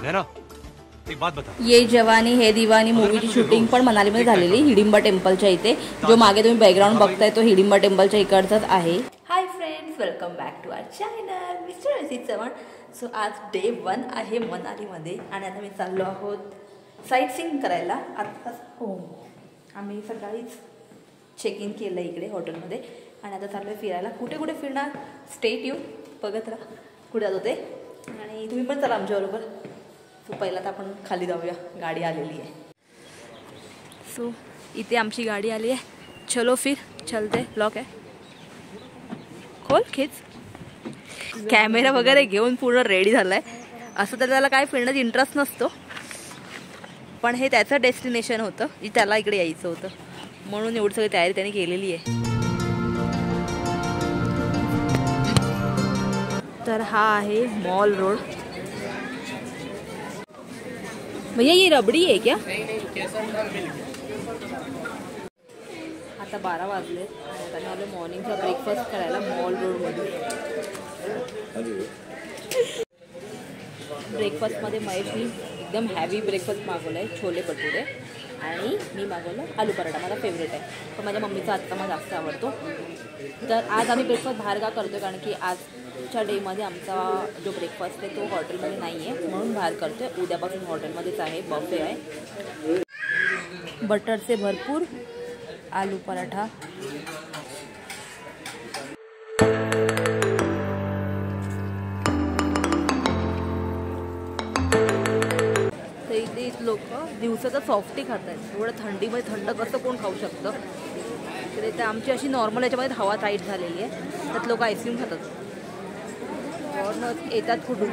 नैना, एक बात बता। ये जवानी है दीवानी मूवीची शूटिंग पण मनालीमध्ये झालेली हिडिंबा टेम्पलच्या इथे. जो मागे तुम्ही बॅकग्राऊंड बघताय तो हिडिंबा टेम्पलच्या इकडचाच आहे. Hi friends, welcome back to our channel mister Rashid Chavan. सो आज डे 1 आहे मनालीमध्ये आणि आता मी चाललो आहोत साईट सीइंग करायला. आत्ताच हो आम्ही सकाळीच चेक इन केलं इकडे हॉटेलमध्ये आणि आता चाललो आहे फिरायला. कुठे कुठे फिरणार स्टे ट्यून बघत राहा कुठे जात होते आणि तुम्ही पण चला आमच्याबरोबर. सो पहिला तर आपण खाली जाऊया, गाडी आलेली आहे. सो इथे आमची गाडी आली आहे. चलो फिर चलते. लॉक आहे, खोल खीच. कॅमेरा वगैरे घेऊन पूर्ण रेडी झाला आहे. असं तर त्याला काय फिरण्यात इंटरेस्ट नसतो, पण हे त्याचं डेस्टिनेशन होतं, त्याला इकडे यायचं होतं म्हणून एवढी सगळी तयारी त्याने केलेली आहे. तर हा आहे मॉल रोड. भैया ये रबड़ी है क्या? आता 12 वाजले आणि आता आलो मॉर्निंगचा ब्रेकफास्ट करायला मॉल रोडमध्ये. ब्रेकफास्टमध्ये महेशनी एकदम हॅवी ब्रेकफास्ट मागवलं आहे, छोले भटुरे, आणि मी मागवलं आलू पराठा. माझा फेवरेट आहे, पण माझ्या मम्मीचा आत्ता मला जास्त आवडतो. तर आज आम्ही ब्रेकफास्ट बाहेर का करतो कारण की आजच्या डेमध्ये आमचा जो ब्रेकफास्ट आहे तो हॉटेलमध्ये नाही आहे म्हणून बाहेर करतो आहे. उद्यापासून हॉटेलमध्येच आहे, बफे आहे. बटरचे भरपूर आलू पराठा. तर इथे लोक दिवसाचं सॉफ्टी खात आहेत. एवढं थंडीमध्ये थंड कसं कोण खाऊ शकतं. तर इथे आमची अशी नॉर्मल याच्यामध्ये हवा टाईट झालेली आहे, त्यात लोक आईस्क्रीम खातात. येतात कुठून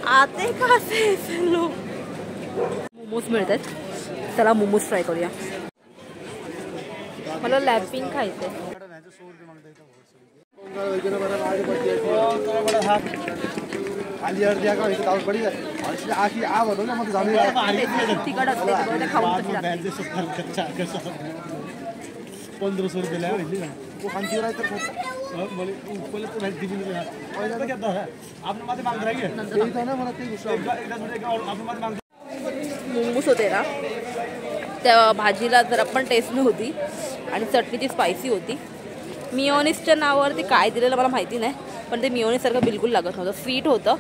आते का असे लोक. मोमोज मिळतात, चला मोमोज ट्राय करूया. मला लॅपिंग खायचं आहे. तिखट असते खाऊन मोमोज होते ना, त्या भाजीला जरा पण टेस्ट नव्हती आणि चटणी ती स्पायसी होती. मिओनिसच्या नावावरती काय दिलेलं मला माहिती नाही, पण ते मिओनिससारखं बिलकुल लागत नव्हतं. स्वीट होतं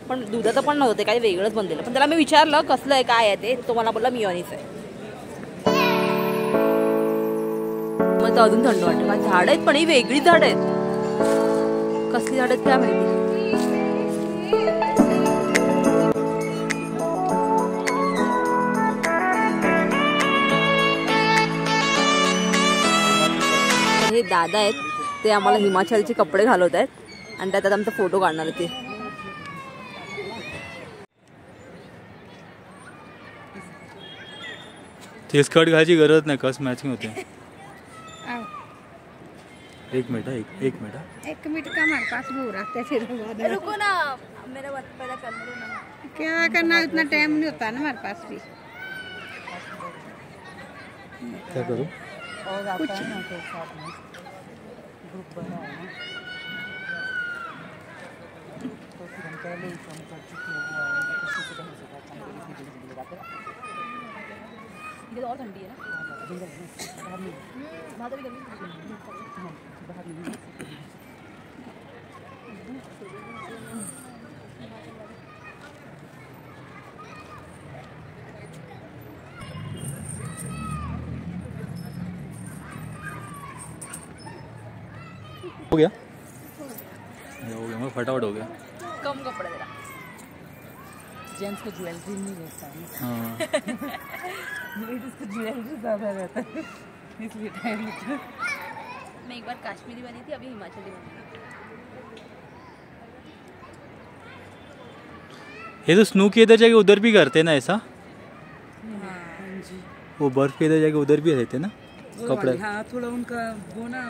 पण दुधाचं पण नव्हतं, ते काही वेगळंच बनलेलं. पण त्याला मी विचारलं कसलं आहे काय आहे ते, तो मला बोलला मिओनिस आहे. मग तर अजून थंड वाटतं. माझी झाडं आहेत पण ही वेगळी झाडं आहेत. कसली झाडं आहेत काय माहिती. हे दादा आहेत, ते आम्हाला हिमाचलचे कपडे घालवत आहेत आणि त्यात आमचा फोटो काढणार ते. ते स्कर्ट घालायची गरज नाही, कस मॅचिंग होते. एक मिनट का हमारे पास भी हो रहा है. फिर रुको ना, मेरा पहला करने दो ना. क्या करना, इतना टाइम नहीं होता ना हमारे पास भी. क्या करूँ कुछ ग्रुप बना है ना, तो फिर हम पहले ही फोन कर चुके हैं. किसी को नहीं सकता इधर और ठंडी है ना, बाहर नहीं बाहर भी बाहर नहीं. हो गया मैं फटाफट हो गया. कम कपड़े देना. जेंट्स को ज्वेलरी नहीं रहता है. हाँ लेडीज को ज्वेलरी ज़्यादा रहता है इसलिए टाइम लगता है. मैं एक बार कश्मीरी बनी थी, अभी हिमाचली बनी. ये तो स्नो की इधर जाके उधर भी करते ना ऐसा. हाँ जी, वो बर्फ के इधर जाके उधर भी रहते ना कपड़े. हाँ थोड़ा उनका वो ना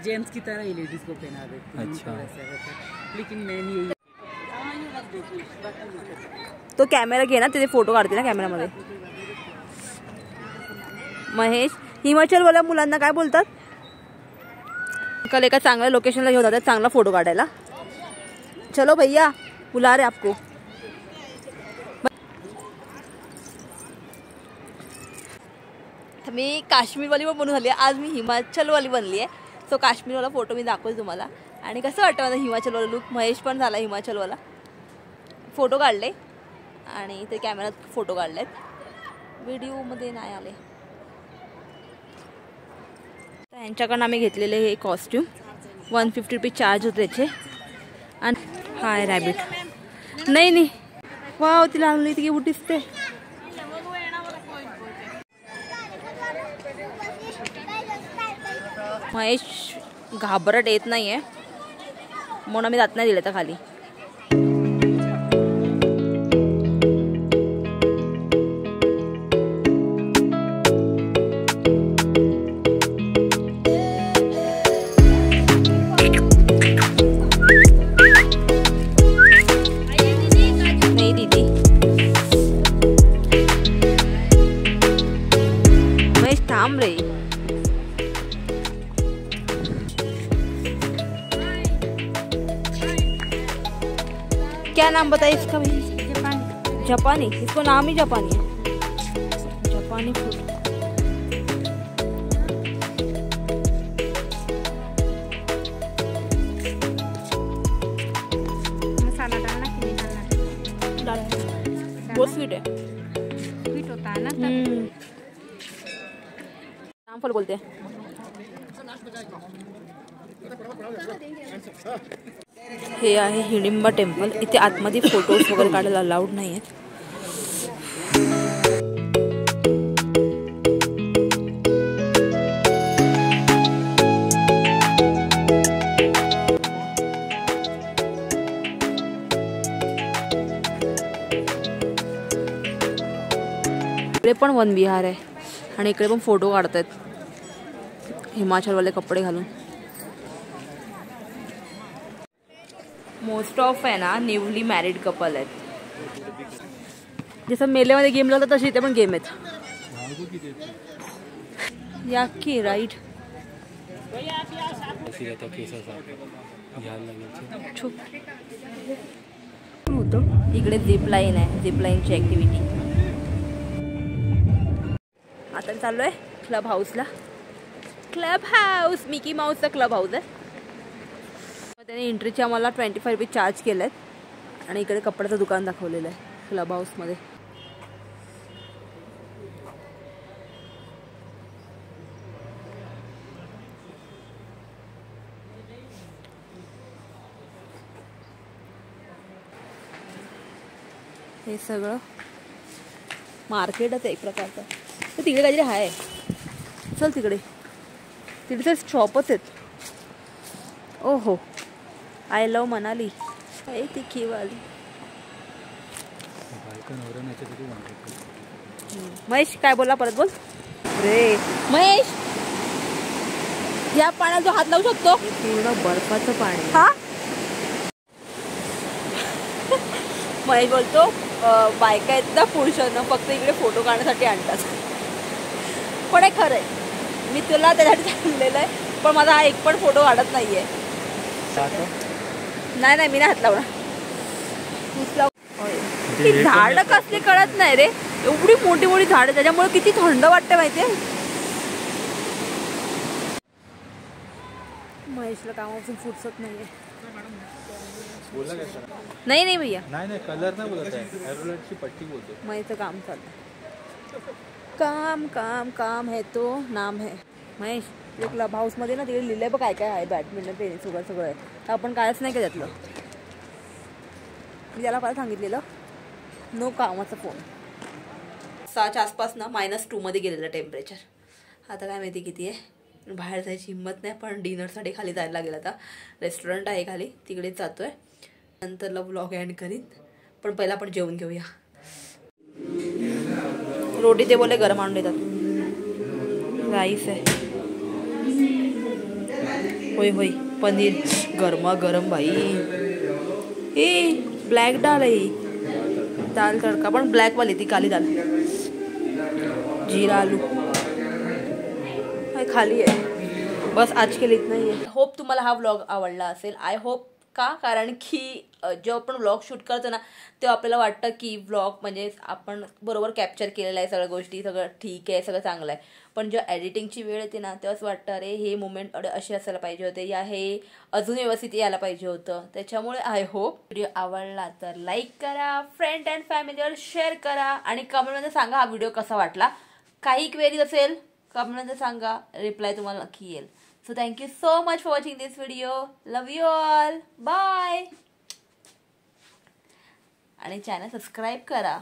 जेंट्स की तरह ही लेडीज को पहना देते हैं. अच्छा. लेकिन मैं नहीं. तो कॅमेरा घे ना, तिथे फोटो काढते ना कॅमेरामध्ये. महेश, हिमाचलवाल्या मुलांना काय बोलतात? कल एका चांगल्या लोकेशनला घेऊन जातात चांगला फोटो काढायला. चलो भैया बुला रहे आपको. मी काश्मीरवाली पण बनून झाली आहे. आज मी हिमाचलवाली बनली आहे. सो काश्मीरवाला फोटो मी दाखवते तुम्हाला. आणि कसं वाटतं माझा हिमाचलवाला लुक. महेश पण झाला हिमाचलवाला. फोटो काढले आणि ते कॅमेऱ्यात फोटो काढलेत, व्हिडिओमध्ये नाही आले. तर यांच्याकडून आम्ही घेतलेले हे कॉस्ट्यूम 150 रुपये चार्ज होते त्याचे. आणि हाय रॅबिट. नाही वाव ती लागली ती उठीच ते. महेश घाबरट येत नाहीये म्हणून आम्ही जात नाही दिलं तर खाली. नाही दीदी महेश थांब रे. क्या नाम बताइए इसका भाई? जापानी. इसको नाम ही जापानी है. जापानी फूड. मसाला डालना कि नहीं डालना? बहुत स्वीट है. स्वीट होता है ना. रामफल बोलते हैं. हे आहे हिडिंबा टेम्पल. इथे आतमध्ये फोटोज वगैरे काढायला अलाउड नाही आहेत. इकडे पण वन विहार आहे आणि इकडे पण फोटो काढतायत हिमाचलवाले कपडे घालून. मोस्ट ऑफ आहे ना न्यूली मॅरिड कपल आहेत. जसं मेलेमध्ये गेम लागतात तसे इथे पण गेम आहेत. या की राईट होतं. इकडे झिप लाईन आहे. झिप लाईनची ऍक्टिव्हिटी. आता चालू आहे क्लब हाऊसला. क्लब हाऊस मिकी माऊसचा क्लब हाऊस आहे. त्याने एंट्रीचे आम्हाला 25 रुपये चार्ज केले आहेत. आणि इकडे कपड्याचं दुकान दाखवलेलं आहे क्लब हाऊसमध्ये. हे सगळं मार्केटच आहे एक प्रकारचं. तर तिकडे काहीतरी आहे. चल तिकडे तर शॉपच आहेत. ओहो आय लव मनाली. आहे ती खीवाली. महेश काय बोला परत बोल रे. महेश या पाण्यात जो हात लावू शकतो पूर्ण बर्फाचं पाणी. हा महेश बोलतो बायका आहेत ना पुरुषांना फक्त इकडे फोटो काढण्यासाठी आणतात. पण हे खरं आहे. मी तुला त्यासाठी आणलेलं आहे. पण माझा हा एक पण फोटो काढत नाहीये. नाही मी नाही हात लावणार. झाड कसली कळत नाही रे. एवढी मोठी मोठी झाड त्याच्यामुळे किती थंड वाटते माहितीये. महेशला कामापासून फुरसत नाहीये. नाही भैया नाही कलर नाही बोलत आहे. एरोलेटची पट्टी बोलतो. महेशचं काम चालतं. काम है तो नाम है. महेश क्लब हाऊस मध्ये ना तिकडे लिहिलंय बघ काय काय आहे. बॅडमिंटन टेनिस सगळं आहे. तर आपण कायच नाही का त्यातलं. मी त्याला पहिला सांगितलेलं नो कामाचा फोन. 6च्या आसपास ना -2 मध्ये गेलेलं टेम्परेचर. आता काय माहिती किती आहे. बाहेर जायची हिंमत नाही. पण डिनरसाठी खाली जायला लागेल. आता रेस्टॉरंट आहे खाली तिकडेच जातोय. नंतरला व्लॉग एंड करीन. पण पहिला आपण जेवण घेऊया. रोटी ते बोले गरम आणून देतात. राईस आहे. होय पनीर गरमा गरम भाई. ए ब्लॅक डाल आहे. दाल तडका पण ब्लॅक वाली ती काली दाल. जीरा आलू खाली आहे. बस आज के लिए इतना ही है. होप तुम्हाला हा व्लॉग आवडला असेल. आय होप का, कारण की जेव्हा आपण व्लॉग शूट करतो ना तेव्हा आपल्याला वाटतं की व्लॉग म्हणजे आपण बरोबर कॅप्चर केलेलं आहे, सगळ्या गोष्टी सगळं ठीक आहे, सगळं चांगलं आहे. पण जेव्हा एडिटिंगची वेळ येते ना तेव्हाच वाटतं अरे हे मुमेंट असे असायला पाहिजे होते, या हे अजून व्यवस्थित यायला पाहिजे होतं. त्याच्यामुळे आय होप व्हिडिओ आवडला तर लाईक करा, फ्रेंड अँड फॅमिलीवर शेअर करा आणि कमेंटमध्ये सांगा हा व्हिडिओ कसा वाटला. काही क्वेरीज असेल कमेंटमध्ये सांगा, रिप्लाय तुम्हाला नक्की येईल. So thank you so much for watching this video. Love you all. Bye. आणि चॅनल सबस्क्राईब करा.